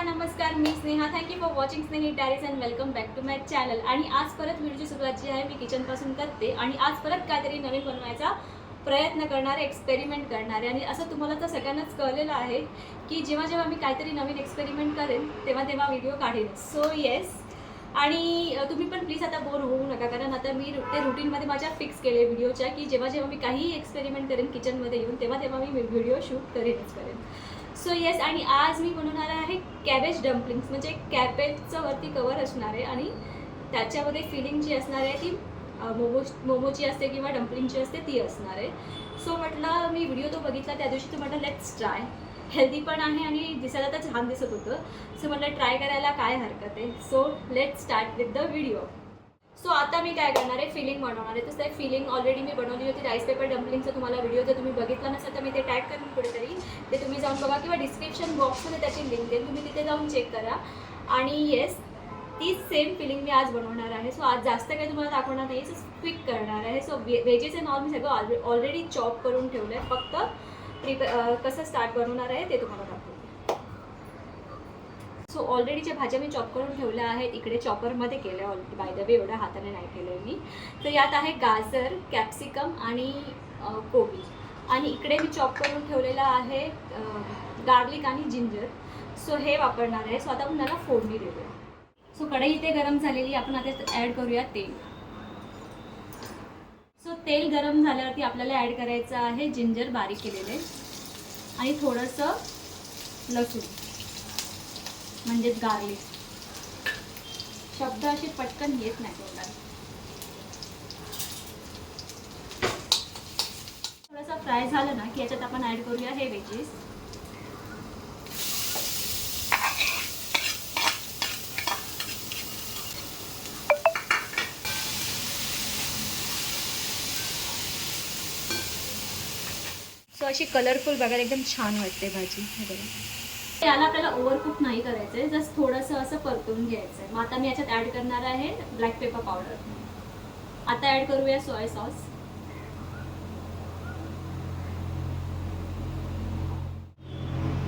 नमस्कार, मी Sneha. Thank you for watching Snehi diaries and welcome back to my channel. आणि आज परत व्हिडिओची सुरुवात जी आहे मी किचनपासून करते आणि आज परत काहीतरी नवीन बनवायचा प्रयत्न करणारे, एक्सपेरिमेंट करणारे. आणि असं तुम्हाला तर सगळ्यांनाच कळलेलं आहे की जेव्हा जेव्हा मी काहीतरी नवीन एक्सपेरिमेंट करेन तेव्हा तेव्हा व्हिडिओ काढेन. सो येस, आणि तुम्ही पण प्लीज आता बोर होऊ नका, कारण आता मी ते रुटीनमध्ये माझ्या फिक्स केले व्हिडिओच्या की जेव्हा जेव्हा मी काही एक्सपेरिमेंट करेन किचनमध्ये येऊन तेव्हा तेव्हा मी व्हिडिओ शूट करेनच करेन. सो येस, आणि आज मी बनवणार आहे कॅबेज डम्पलिंग्स. म्हणजे कॅबेजचं वरती कवर असणार आहे आणि त्याच्यामध्ये फिलिंग जी असणार आहे ती मोमोची असते किंवा डम्पलिंगची असते ती असणार आहे. सो म्हटलं, मी व्हिडिओ तो बघितला त्या दिवशी, तर म्हटलं लेट्स ट्राय. हेल्दी पण आहे आणि दिसायला तर छान दिसत होतं. सो म्हटलं ट्राय करायला काय हरकत आहे. So let's start with the video. So आता मी काय करणार आहे, फिलिंग बनवणार आहे. तसं फिलिंग ऑलरेडी मी बनवली होती राईस पेपर डम्पलिंगचा. तुम्हाला व्हिडिओ जर तुम्ही बघितला नसेल तर मी ते टॅग करून कुठेतरी ते तुम्ही जाऊन बघा किंवा डिस्क्रिप्शन बॉक्समध्ये त्याची लिंक देईल, तुम्ही तिथे जाऊन चेक करा. आणि येस, तीच सेम फिलिंग मी आज बनवणार आहे. सो आज जास्त काही तुम्हाला दाखवणार नाही, सो क्विक करणार आहे. सो व्हेजेस अँड ऑल मी सगळं ऑलरेडी चॉप करून ठेवलं आहे. फक्त कसं स्टार्ट बनवणार आहे ते तुम्हाला दाखवते. सो ऑलरेडीच्या भाज्या मी चॉप करून ठेवल्या आहेत. इकडे चॉपरमध्ये केलं आहे ऑलरेडी, बाय द वे एवढ्या हाताने नाही केलं आहे मी. तर यात आहे गाजर, कॅप्सिकम आणि कोबी. आणि इकडे मी चॉप करून ठेवलेलं आहे गार्लिक आणि जिंजर. सो हे वापरणार आहे. सो आता आपण त्याला फोडणी देऊया. सो कढई इथे गरम झालेली, आपण आता ॲड करूया तेल. सो तेल गरम झाल्यावरती आपल्याला ॲड करायचं आहे जिंजर बारीक केलेले आणि थोडंसं लसूण म्हणजेच गार्लिक. शब्द असे पटकन येत नाही तोंडात. थोडंसं फ्राय झालं ना की याच्यात आपण ॲड करूया हे व्हेजीस. सो अशी कलरफुल बघायला एकदम छान वाटते भाजी. हे बघा, याला आपल्याला ओव्हरकुक नाही करायचं आहे, जस्ट थोडंसं असं परतून घ्यायचं आहे. मग आता मी याच्यात ॲड करणार आहे ब्लॅक पेपर पावडर. आता ॲड करूया सोया सॉस.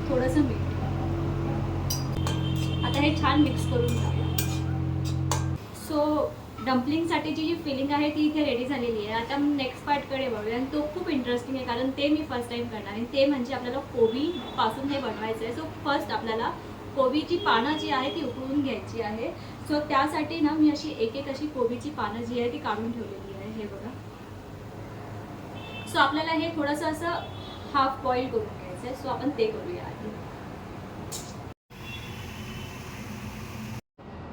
थोडंसं मीठ. आता हे छान मिक्स करून टाकूया. सो डम्पलिंगसाठी जी फिलिंग आहे ती इथे रेडी झालेली आहे. आता नेक्स्ट पार्टकडे बघूया आणि तो खूप इंटरेस्टिंग आहे, कारण ते मी फर्स्ट टाईम करणार आहे. ते म्हणजे आपल्याला कोबीपासून हे बनवायचं आहे. सो फर्स्ट आपल्याला कोबीची पानं जी आहे ती उकळून घ्यायची आहे. सो त्यासाठी ना मी अशी एक एक अशी कोबीची पानं जी आहे ती काढून ठेवलेली आहे. हे बघा. सो आपल्याला हे थोडंसं असं हाफ बॉईल करून घ्यायचं आहे. सो आपण ते करूया आधी.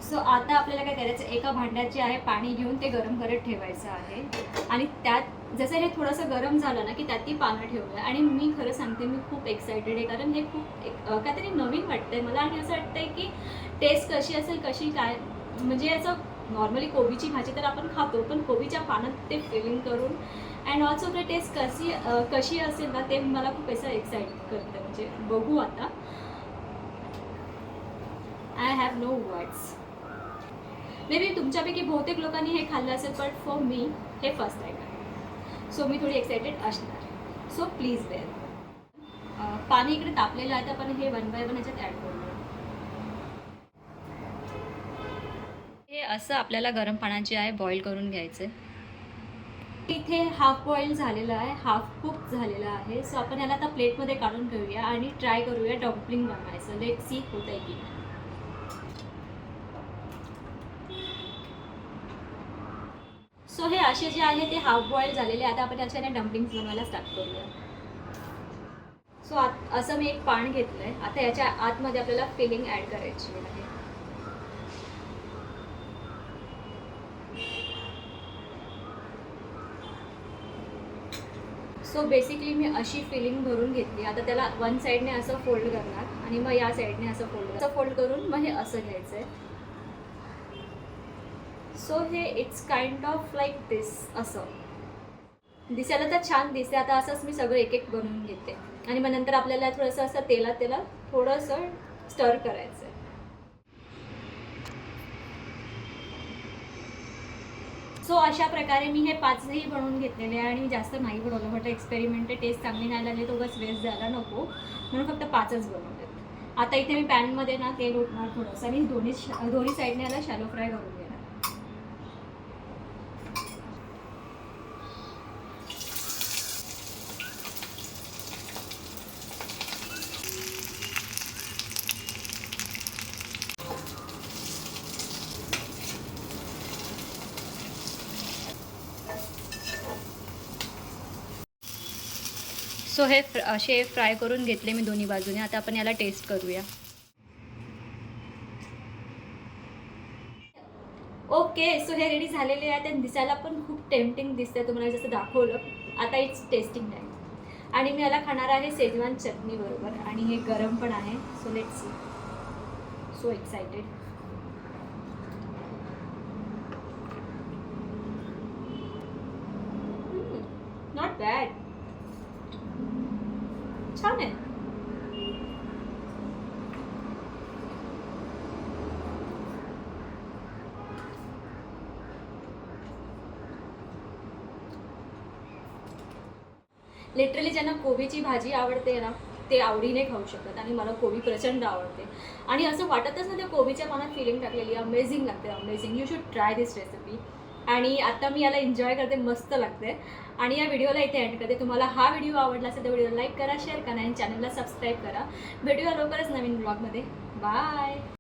सो आता आपल्याला काय करायचं, एका भांड्यात जे आहे पाणी घेऊन ते गरम करत ठेवायचं आहे. आणि त्यात जसं हे थोडंसं गरम झालं ना की त्यात ती पानं ठेवूया. आणि मी खरं सांगते, मी खूप एक्सायटेड आहे, कारण हे खूप काहीतरी नवीन वाटतंय मला. आणि असं वाटतंय की टेस्ट कशी असेल, कशी काय. म्हणजे असं नॉर्मली कोबीची भाजी तर आपण खातो, पण कोबीच्या पानात ते फिलिंग करून अँड ऑल्सो ते टेस्ट कशी असेल ना, ते मला खूप असं एक्साइट करतं. म्हणजे बघू आता. I have no words. Maybe तुमच्यापैकी बहुतेक लोकांनी हे खाल्लं असेल, बट फॉर मी हे फर्स्ट टाईम आहे. सो मी थोडी एक्सायटेड असणार. So please wear. पाणी इकडे तापलेलं आहे, तर आपण हे 1 बाय 1 ह्याच्यात ॲड करूया. हे असं आपल्याला गरम पाण्याचे आहे बॉईल करून घ्यायचं आहे. इथे हाफ बॉईल झालेलं आहे, हाफ कुक झालेलं आहे. सो आपण याला आता प्लेटमध्ये काढून ठेवूया आणि ट्राय करूया डम्पलिंग बनवायचं. लेट सी होत आहे की. सो हे असे जे आहे ते हाफ बॉईल झालेले. आता आपण याच्याने डम्पलिंग्स बनवायला स्टार्ट करूया. सो असं मी एक पान घेतलं आहे. आता याच्या आतमध्ये आपल्याला फिलिंग ॲड करायची आहे. सो बेसिकली मी अशी फिलिंग भरून घेतली. आता त्याला वन साईडने असं फोल्ड करणार आणि मग या साईडने असं फोल्ड करून मग हे असं घ्यायचं आहे. सो हे इट्स काइंड ऑफ लाईक दिस. असं दिसायला तर छान दिसते. आता असंच मी सगळं एक एक बनवून घेते आणि मग नंतर आपल्याला थोडंसं असं तेलात थोडंसं स्टर करायचं आहे. सो अशा प्रकारे मी हे 5ही बनवून घेतलेले आहे आणि जास्त नाही बनवलं. म्हटलं एक्सपेरिमेंट टेस्ट चांगली नाही लागली तर उगाच वेस्ट जायला नको, म्हणून फक्त 5च बनवले. आता इथे मी पॅनमध्ये ना तेल ओतणार थोडंसं आणि दोन्ही साईडने याला शॅलो फ्राय करून घेणार. सो हे असे फ्राय करून घेतले मी दोन्ही बाजूने. आता आपण याला टेस्ट करूया. ओके, सो हे रेडी झालेले आहे. ते दिसायला पण खूप टेम्पटिंग दिसतंय तुम्हाला जसं दाखवलं. आता इट्स टेस्टिंग टाईम. आणि मी याला खाणार आहे शेजवान चटणी बरोबर. आणि हे गरम पण आहे. So let's see. So excited. Not bad. छान आहे. लिटरली ज्यांना कोबीची भाजी आवडते ना ते आवडीने खाऊ शकतात. आणि मला कोबी प्रचंड आवडते. आणि असं वाटतच ना त्या कोबीच्या मनात फिलिंग टाकलेली. अमेझिंग लागते, amazing. You should try this recipe. आणि आता मी याला एन्जॉय करते, मस्त लागते. आणि या व्हिडिओला इथे एंड करते. तुम्हाला हा व्हिडिओ आवडला असेल तर व्हिडिओला लाईक करा, शेअर करा आणि चॅनलला सबस्क्राईब करा. भेटूया लवकरच नवीन ब्लॉगमध्ये. बाय.